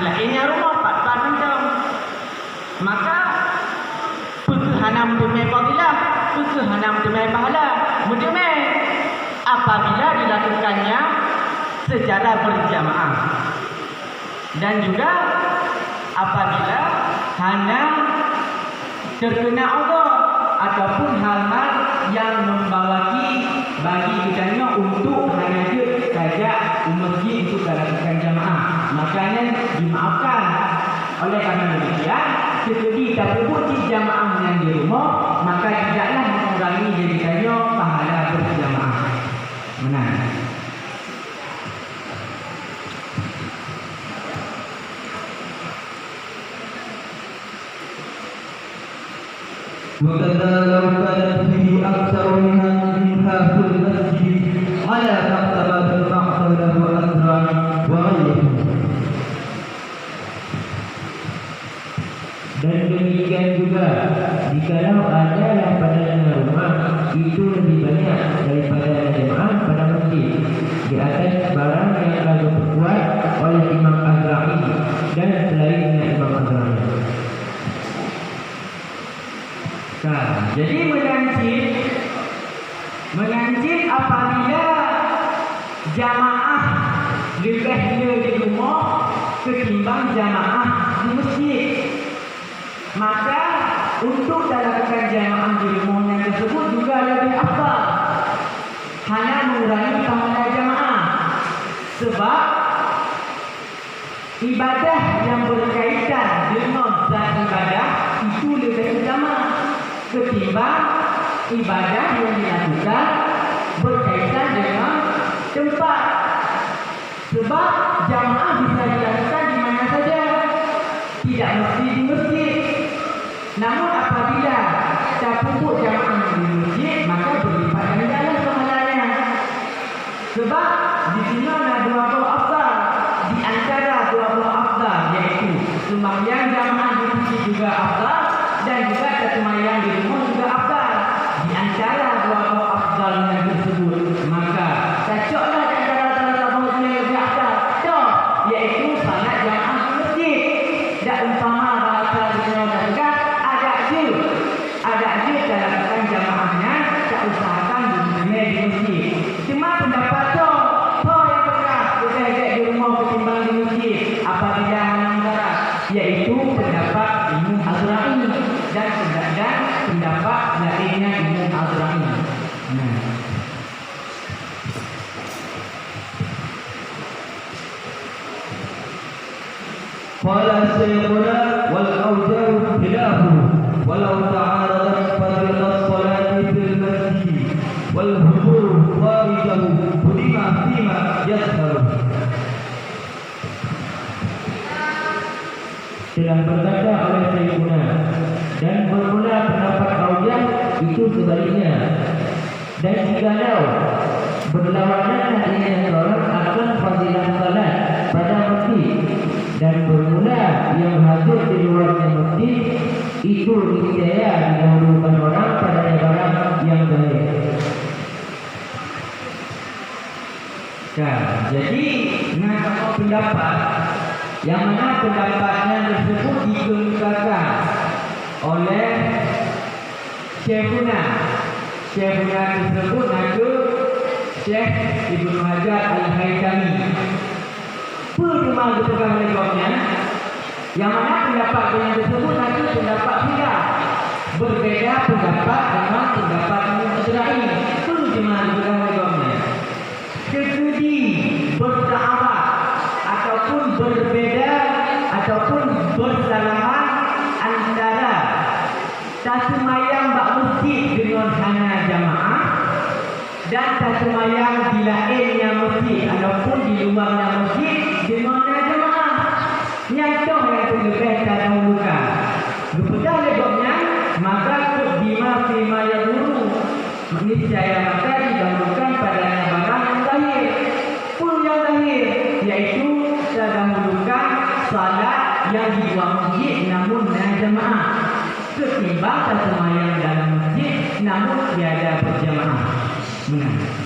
selainnya rumah Pak Nandang. Maka hanam demai fadilah, hanam demai pahala. Mudemai apabila dilakukannya secara berjamaah. Dan juga apabila hanya terkena Allah ataupun hal-hal yang membawaki bagi kitanya untuk hanya saja masjid untuk lakukan jamaah, makanya dimaafkan. Oleh karena demikian, sekali tersebut di jamaah yang di rumah, maka tidaklah mengurangi dirinya pahala berjamaah. Benar. وكذا لو كانت فيه أكثر منها في المسجد على فاعتبر البعض له أجرا وغيره. Dan demikian juga jikalau ada yang pada rumah itu lebih banyak daripada jemaah pada masjid di atas barang yang lalu berbuat oleh Imam Azra'i dan selainnya Imam Azra'i. Nah, jadi mengancit apabila jamaah lebih di rumah ketimbang jamaah di masjid, maka untuk melakukan jamaah di rumahnya tersebut juga lebih afdal, hanya mengurangi pahala jamaah. Sebab ibadah yang berkaitan dengan zat ibadah itu lebih utama ketimbang ibadah yang dilakukan berkaitan dengan tempat. Sebab jamaah bisa dilakukan di mana saja, tidak mesti di masjid. Namun apabila terpupuk jamaah di masjid, maka berlipat gandalah pahalanya. Sebab di sini ada dua buah afdal, di antara dua buah afdal, yaitu sembahyang jamaah di masjid juga afdal, dan juga sembahyang di rumah juga afdal. Di antara dua buah afdal yang tersebut, maka cocoklah di antara salah satu yang lebih afdal, yaitu salat jamaah di masjid. Dan umpama bahasa dikatakan ada je lakukan jamaahnya, tak usahakan dunia di masjid. Cuma pendapat yang benar lebih di rumah ketimbang di masjid apabila antara, yaitu pendapat Imam Azra'i dan pendapat lainnya Imam Azra'i. Qala Syekhuna wal awjahu khilafu walau ta'aradat fadilat salati fil masjid wal hudur kharijahu budima fima yashar. Telah berkata oleh Syekhuna dan bermula pendapat aujah itu sebaliknya, dan jikalau berlawanan dengan orang akan fadilah salat pada masjid dan bermula yang hadir di luarnya masjid itu niscaya didahulukan orang pada barang yang baik. Jadi nama pendapat yang mana pendapatnya tersebut dikemukakan oleh Syekhuna tersebut nama Syekh Ibnu Hajar Al-Haytami. Pertama dipegang oleh kaumnya, yang mana pendapat yang tersebut nanti pendapat tidak berbeda pendapat dengan pendapat Imam Azra'i. Pertama dipegang oleh kaumnya, kesudi bersahabat ataupun berbeda ataupun bersalaman antara tasemayang bak masjid dengan hanya jamaah dan tasemayang di lainnya masjid ataupun di luarnya masjid dengan jamaah. Nyata yang lebih terdahulukan. Kepada lebihnya maka bima fima yang dulu niscaya maka didahulukan pada barang yang zahir. Pun yang zahir yaitu terdahulukan salat yang di luar masjid namun jamaah ketimbang tasemayang dalam masjid namun tiada berjamaah. Benar.